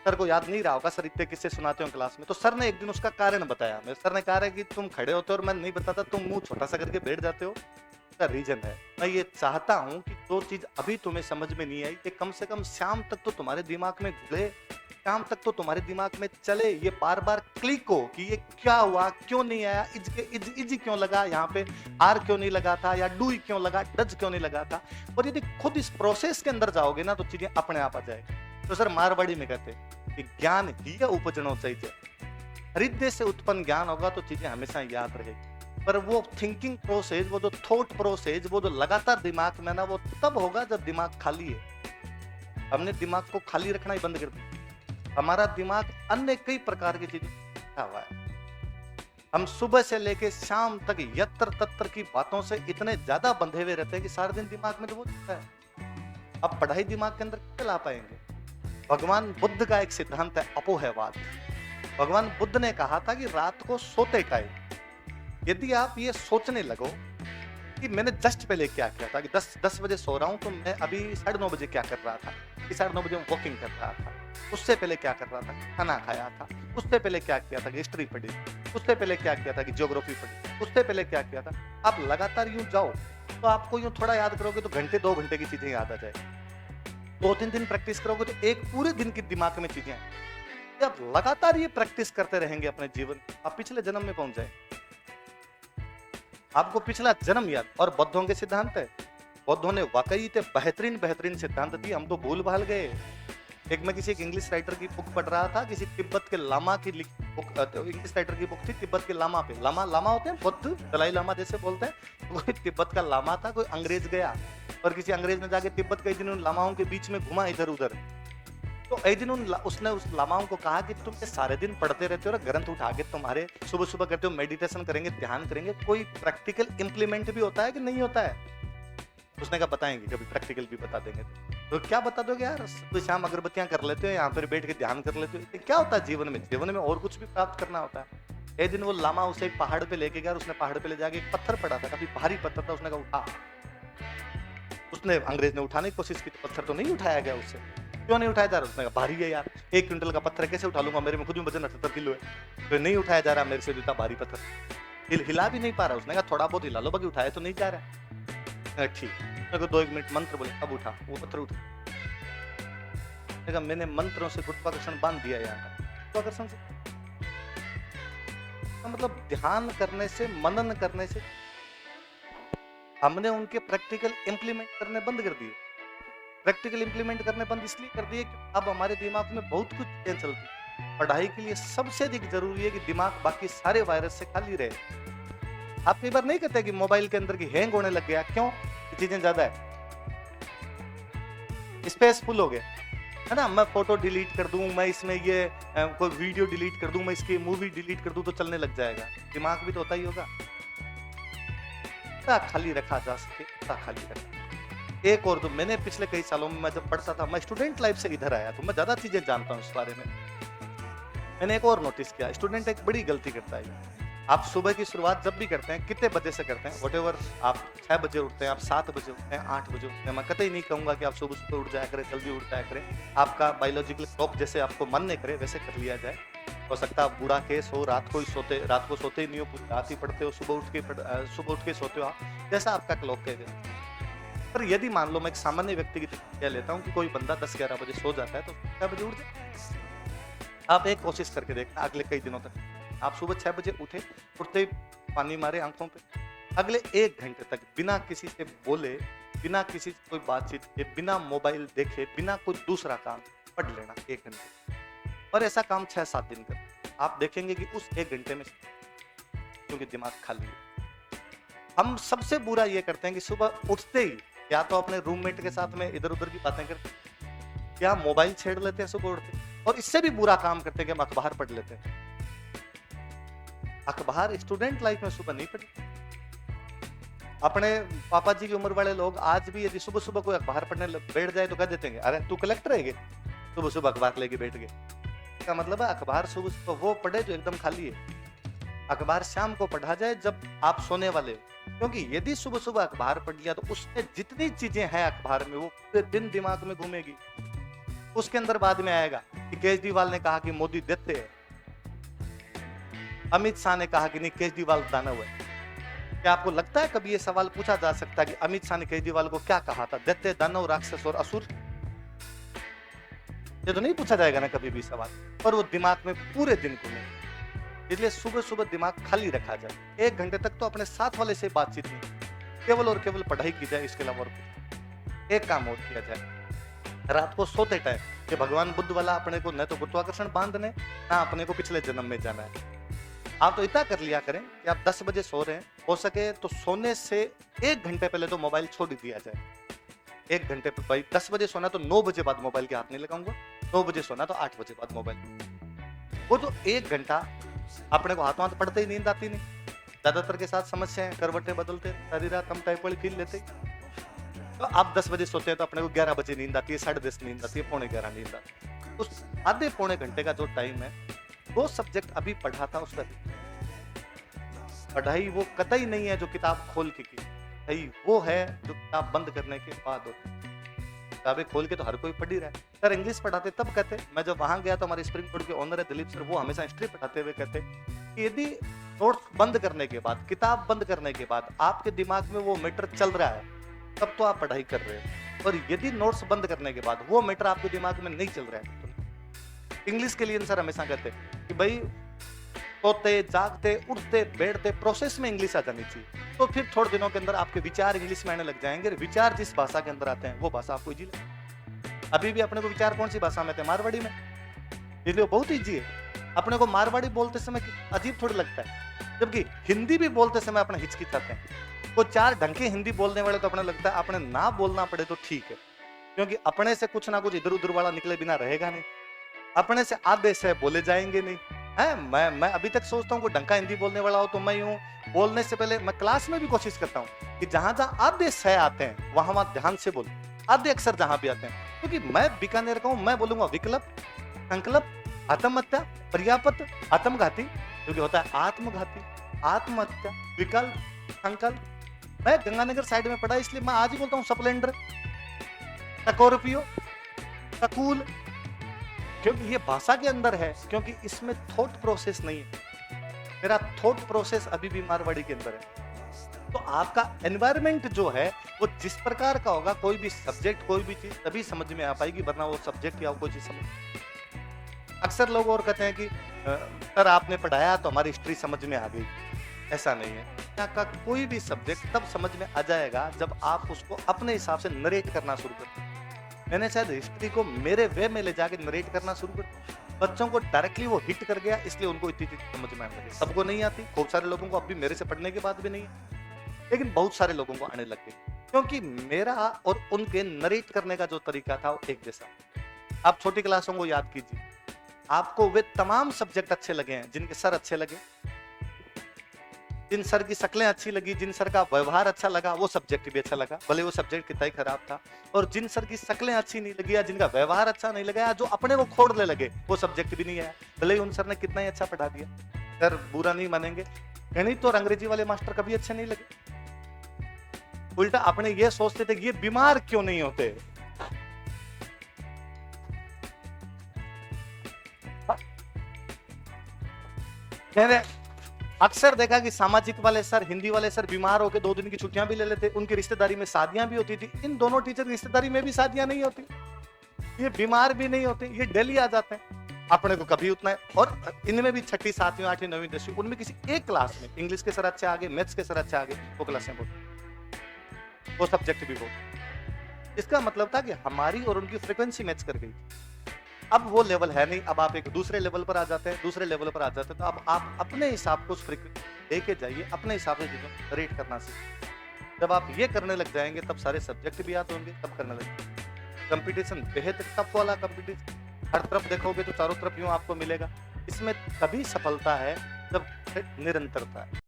Sir को याद नहीं रहा होगा, सर इतने किस्से सुनाते हो क्लास में। तो सर ने एक दिन उसका कारण बताया। मेरे सर ने कहा है कि तुम खड़े होते हो और मैं नहीं बताता, तुम मुंह छोटा सा करके बैठ जाते हो। का रीजन है, मैं ये चाहता हूँ कि जो चीज अभी तुम्हें समझ में नहीं आई, ये कम से कम शाम तक तो तुम्हारे दिमाग में घुले, शाम तक तो तुम्हारे दिमाग में चले, ये बार बार क्लिक हो कि ये क्या हुआ, क्यों नहीं आया, इज क्यों लगा, यहाँ पे आर क्यों नहीं लगा था, या डू क्यों लगा, डज क्यों नहीं लगा था। और यदि खुद इस प्रोसेस के अंदर जाओगे ना, तो चीजें अपने आप आ जाएगी। तो सर मारवाड़ी में कहते हैं कि ज्ञान ही उपजनो चाहिए, हृदय से उत्पन्न ज्ञान होगा तो चीजें हमेशा याद रहेगी। पर वो थिंकिंग प्रोसेस, वो जो थॉट प्रोसेस, वो जो लगातार दिमाग में ना, वो तब होगा जब दिमाग खाली है। हमने दिमाग को खाली रखना ही बंद कर दिया। हमारा दिमाग अन्य कई प्रकार की चीजें हुआ है। हम सुबह से लेके शाम तक यत्र तत्र की बातों से इतने ज्यादा बंधे हुए रहते हैं कि सारा दिन दिमाग में तो वो चलता है। अब पढ़ाई दिमाग के अंदर कैसे ला पाएंगे? भगवान बुद्ध का एक सिद्धांत है अपोहवाद। भगवान बुद्ध ने कहा था कि रात को सोते टाइम यदि आप ये सोचने लगो कि मैंने जस्ट पहले क्या किया था, कि 10 बजे सो रहा हूं तो मैं अभी 9:30 बजे क्या कर रहा था, कि 9:30 बजे वॉकिंग कर रहा था, उससे पहले क्या कर रहा था, खाना खाया था, उससे पहले क्या किया था कि हिस्ट्री पढ़ी, उससे पहले क्या किया था कि ज्योग्राफी पढ़ी, उससे पहले क्या किया था। आप लगातार यूं जाओ तो आपको यूं थोड़ा याद करोगे तो घंटे 2 घंटे की चीजें याद आ जाएगी। 2-3 दिन प्रैक्टिस करोगे तो एक पूरे दिन की दिमाग में चीजें आएंगी। आप लगातार ये प्रैक्टिस करते रहेंगे अपने जीवन, आप पिछले जन्म में पहुंच जाएंगे, आपको पिछला जन्म याद। और बौद्धों के सिद्धांत है, बौद्धों ने वाकई थे बेहतरीन सिद्धांत दिए, हम तो भूल भाल गए। एक मैं किसी एक इंग्लिश राइटर की बुक पढ़ रहा था, किसी तिब्बत के लामा की बुक, इंग्लिश राइटर की बुक थी तिब्बत के लामा पे। लामा होते हैं बुद्ध, दलाई लामा जैसे बोलते हैं। कोई तिब्बत का लामा था, कोई अंग्रेज गया और किसी अंग्रेज ने जाके तिब्बत कई दिन उन लामाओं के बीच में घुमा इधर उधर। तो एक दिन उसने उस लामाओं को कहा कि तुम ये सारे दिन पढ़ते रहते हो और ग्रंथ उठा के तुम्हारे सुबह सुबह करते हो, मेडिटेशन करेंगे, ध्यान करेंगे, कोई प्रैक्टिकल इंप्लीमेंट भी होता है कि नहीं होता है? उसने कहा बताएंगे, कभी प्रैक्टिकल भी बता देंगे। तो क्या बता दोगे यार, तो शाम अगरबत्तियां कर लेते हो, यहाँ पर बैठ के ध्यान कर लेते हो, क्या होता है जीवन में? जीवन में और कुछ भी प्राप्त करना होता है। एक दिन वो लामा उसे एक पहाड़ पे लेके गया, उसने पहाड़ पे ले जाके एक पत्थर पड़ा था, काफी भारी पत्थर था, उसने कहा उठा। उसने अंग्रेज ने उठाने की कोशिश की तो पत्थर तो नहीं उठाया गया उससे। क्यों नहीं उठाया जा रहा? उसने कहा भारी है यार, 1 क्विंटल का पत्थर कैसे उठा लूंगा, मेरे में खुद में वजन 78 किलो है, तो नहीं उठाया जा रहा मेरे से इतना भारी पत्थर, हिला भी नहीं पा रहा। उसने कहा थोड़ा बहुत हिला लो, बाकी उठाया तो नहीं जा रहा। ठीक, 2-1 मिनट मंत्र बोले, अब उठा वो पत्थर उठा। मैंने मंत्रों से गुरुत्वाकर्षण बांध दिया यहाँ का, गुरुत्वाकर्षण से मतलब ध्यान करने से, मनन करने से हमने उनके प्रैक्टिकल इंप्लीमेंट करने बंद कर दिए। प्रैक्टिकल इंप्लीमेंट करने बंद इसलिए कर दिए कि अब हमारे दिमाग में बहुत कुछ चीजें चलती। पढ़ाई के लिए सबसे अधिक जरूरी है कि दिमाग बाकी सारे वायरस से खाली रहे। आप कई बार नहीं कहते कि मोबाइल के अंदर की हैंग होने लग गया, क्यों? चीजें ज्यादा है, स्पेस फुल हो गया है ना। मैं फोटो डिलीट कर दूं, मैं इसमें ये कोई वीडियो डिलीट कर दूं, मैं इसकी मूवी डिलीट कर दूं तो चलने लग जाएगा। दिमाग भी तो होता ही होगा। खाली रखा जा सके खाली रखा। एक और, तो मैंने पिछले कई सालों में, मैं जब पढ़ता था, मैं स्टूडेंट लाइफ से इधर आया तो मैं ज्यादा चीजें जानता हूँ इस बारे में। मैंने एक और नोटिस किया, स्टूडेंट एक बड़ी गलती करता है। आप सुबह की शुरुआत जब भी करते हैं, कितने बजे से करते हैं, व्हाटएवर, आप 6 बजे उठते हैं, आप 7 बजे उठते हैं, 8 बजे उठते हैं, मैं कतई नहीं कहूंगा कि आप सुबह सुबह उठ जाया करें, जल्दी उठ जाया करें। आपका बायोलॉजिकल क्लॉक जैसे आपको मन नहीं करे वैसे कर लिया जाए। हो सकता है बूढ़ा केस हो, रात को सोते ही नहीं हो, पूरी रात ही पढ़ते हो, सुबह उठ के सोते हो आप, जैसा आपका क्लॉक कहे। पर यदि मान लो मैं एक सामान्य व्यक्ति की कह लेता हूँ कि कोई बंदा 10-11 बजे सो जाता है तो 6 बजे उठ जाए। आप एक कोशिश करके देखना अगले कई दिनों तक, आप सुबह 6 बजे उठते ही पानी मारे आंखों पे, अगले 1 घंटे तक बिना किसी से बोले, बिना किसी से कोई बातचीत के, बिना मोबाइल देखे, बिना कोई दूसरा काम, पढ़ लेना 1 घंटे। और ऐसा काम 6-7 दिन कर, आप देखेंगे कि उस 1 घंटे में, क्योंकि दिमाग खाली है। हम सबसे बुरा ये करते हैं कि सुबह उठते ही या तो अपने रूममेट के साथ में इधर उधर की बातें करते हैं, या मोबाइल छेड़ लेते हैं सुबह उठते, और इससे भी बुरा काम करते हैं कि हम अखबार पढ़ लेते हैं। अखबार स्टूडेंट लाइफ में सुबह नहीं पढ़ी। अपने पापा जी की उम्र वाले लोग आज भी यदि सुबह सुबह कोई अखबार पढ़ने बैठ जाए तो कह देते हैं, अरे तू कलेक्टर है, सुबह सुबह अखबार लेके बैठ गए। इसका मतलब है अखबार सुबह सुबह वो पढ़े जो एकदम खाली है। अखबार शाम को पढ़ा जाए जब आप सोने वाले हो, क्योंकि यदि सुबह सुबह अखबार पढ़ लिया तो उसमें जितनी चीजें हैं अखबार में वो पूरे दिन दिमाग में घूमेगी, उसके अंदर बाद में आएगा। कि केजरीवाल ने कहा कि मोदी देते हैं, अमित शाह ने कहा कि नहीं केजरीवाल दानव है। क्या आपको लगता है कभी ये सवाल पूछा जा सकता है कि अमित शाह ने केजरीवाल को क्या कहा था, दैत्य, दानव, राक्षस और असुर? ये तो नहीं पूछा जाएगा ना कभी भी सवाल, पर वो दिमाग में पूरे दिन को नहीं। इसलिए सुबह सुबह दिमाग खाली रखा जाए, 1 घंटे तक तो अपने साथ वाले से बातचीत नहीं, केवल और केवल पढ़ाई की जाए। इसके अलावा और कुछ एक काम और किया जाए, रात को सोते टाइम कि भगवान बुद्ध वाला अपने को न तो गुरुत्वाकर्षण बांधने, ना अपने को पिछले जन्म में जाना है। आप तो इतना कर लिया करें कि आप 10 बजे सो रहे हैं, हो सके तो सोने से 1 घंटे पहले तो मोबाइल छोड़ ही दिया जाए। 1 घंटे पे भाई 10 बजे सोना तो 9 बजे बाद मोबाइल के हाथ नहीं लगाऊंगा, 9 बजे सोना तो 8 बजे बाद मोबाइल। वो तो 1 घंटा अपने को हाथों हाथ पड़ते ही नींद आती नहीं। ज्यादातर के साथ समस्या है, करवटें बदलते, सारी रात हम टाइफाइड पील लेते। तो आप 10 बजे सोते हैं तो अपने को 11 बजे नींद आती है, 10:30 नींद आती है, 11:45 नींद आती है। उस आधे पौने घंटे का जो टाइम है, 2 सब्जेक्ट अभी पढ़ा था उसका पढ़ाई वो कतई नहीं है जो किताब खोल के की, भाई वो है जो किताब बंद करने के बाद होती है। किताबें खोल के तो हर कोई पढ़ ही रहा है। सर इंग्लिश पढ़ाते तब कहते, मैं जब वहां गया तो हमारे स्प्रिंग बोर्ड के ओनर है दिलीप सर, वो हमेशा हिस्ट्री पढ़ाते हुए कहते कि यदि नोट्स बंद करने के बाद, किताब बंद करने के बाद आपके दिमाग में वो मैटर चल रहा है, तब तो आप पढ़ाई कर रहे हो। और यदि नोट्स बंद करने के बाद वो मैटर आपके दिमाग में नहीं चल रहा है तो इंग्लिश के लिए सर हमेशा कहते कि भाई सोते, जागते, उठते, बैठते प्रोसेस में इंग्लिश आ जानी चाहिए। तो फिर थोड़े दिनों के अंदर आपके विचार इंग्लिश में आने लग जाएंगे। विचार जिस भाषा के अंदर आते हैं वो भाषा आपको इजी लगेगी। अभी भी अपने को विचार कौन सी भाषा में थे? मारवाड़ी में। इसलिए बहुत इजी है। अपने को मारवाड़ी बोलते समय अजीब थोड़ी लगता है, जबकि हिंदी भी बोलते समय अपना हिचकिचाते हैं। वो 4 ढंग के हिंदी बोलने वाले तो अपने लगता है अपने ना बोलना पड़े तो ठीक है, क्योंकि अपने से कुछ ना कुछ इधर उधर वाला निकले बिना रहेगा नहीं। अपने से आधे से बोले जाएंगे नहीं है। मैं अभी तक सोचता हूँ कोई ढंग का हिंदी बोलने वाला हो तो मैं यूं बोलने से पहले मैं क्लास में भी कोशिश करता हूँ कि जहां जहां आधे से आते हैं वहां वहां ध्यान से बोल, आधे अक्षर जहां भी आते हैं। क्योंकि मैं बीकानेर का हूं, मैं बोलूंगा विकल्प, संकल्प, आत्महत्या, पर्याप्त, आत्मघाती, क्योंकि होता है आत्मघाती, आत्महत्या, विकल्प, संकल्प। मैं गंगानगर साइड में पढ़ा इसलिए मैं आज ही बोलता हूँ स्प्लेंडर, स्कॉर्पियो, सकूल, क्योंकि ये भाषा के अंदर है, क्योंकि इसमें थॉट प्रोसेस नहीं है। मेरा थॉट प्रोसेस अभी भी मारवाड़ी के अंदर है। तो आपका एनवायरनमेंट जो है वो जिस प्रकार का होगा, कोई भी सब्जेक्ट, कोई भी चीज तभी समझ में आ पाएगी, वरना वो सब्जेक्ट या कोई चीज समझ। अक्सर लोग और कहते हैं कि सर आपने पढ़ाया तो हमारी हिस्ट्री समझ में आ गई। ऐसा नहीं है। यहाँ का कोई भी सब्जेक्ट तब समझ में आ जाएगा जब आप उसको अपने हिसाब से नरेट करना शुरू करें। मैंने शायद हिस्ट्री को मेरे वे में ले जाके नरेट करना शुरू कर, बच्चों को डायरेक्टली वो हिट कर गया, इसलिए उनको इतनी चीज समझ में आने लगी। सबको नहीं आती, खूब सारे लोगों को अभी मेरे से पढ़ने के बाद भी नहीं है, लेकिन बहुत सारे लोगों को आने लग गई, क्योंकि मेरा और उनके नरेट करने का जो तरीका था वो एक जैसा। आप छोटी क्लासों को याद कीजिए, आपको वे तमाम सब्जेक्ट अच्छे लगे हैं जिनके सर अच्छे लगे, जिन सर की शक्लें अच्छी लगी, जिन सर का व्यवहार अच्छा लगा, वो सब्जेक्ट भी अच्छा लगा, भले वो सब्जेक्ट कितना ही खराब था। और जिन सर की शक्लें अच्छी नहीं लगी या जिनका व्यवहार अच्छा नहीं लगा, जो अपने को खोड़ने लगे, वो सब्जेक्ट भी नहीं आया, भले ही उन सर ने कितना ही अच्छा पढ़ा दिया। सर बुरा नहीं मानेंगे, गणित और अंग्रेजी वाले मास्टर कभी अच्छे नहीं लगे। उल्टा अपने ये सोचते थे कि ये बीमार क्यों नहीं होते। अक्सर देखा कि सामाजिक वाले सर, हिंदी वाले सर बीमार होकर 2 दिन की छुट्टियां भी ले लेते। उनकी रिश्तेदारी में शादियां भी होती थी। इन दोनों टीचर की रिश्तेदारी में भी शादियां नहीं होती। ये बीमार भी नहीं होते, ये डेली आ जाते हैं। अपने को कभी उतना है। और इनमें भी 6ठी, 7वीं, 8वीं, 9वीं, 10वीं, उनमें किसी एक क्लास में इंग्लिश के सर अच्छे आगे, मैथ्स के सर अच्छे आगे, वो क्लासें बोलते, वो सब्जेक्ट भी बोलते। इसका मतलब था कि हमारी और उनकी फ्रिक्वेंसी मैच कर गई। अब वो लेवल है नहीं, अब आप एक दूसरे लेवल पर आ जाते हैं, दूसरे लेवल पर आ जाते हैं। तो अब आप अपने हिसाब को लेके जाइए, अपने हिसाब से चीजों रेट करना सीखिए। जब आप ये करने लग जाएंगे तब सारे सब्जेक्ट भी याद होंगे, तब करने लगेंगे। कंपटीशन बेहद टफ वाला कंपटीशन, हर तरफ देखोगे तो चारों तरफ यूं आपको मिलेगा। इसमें तभी सफलता है जब निरंतरता है।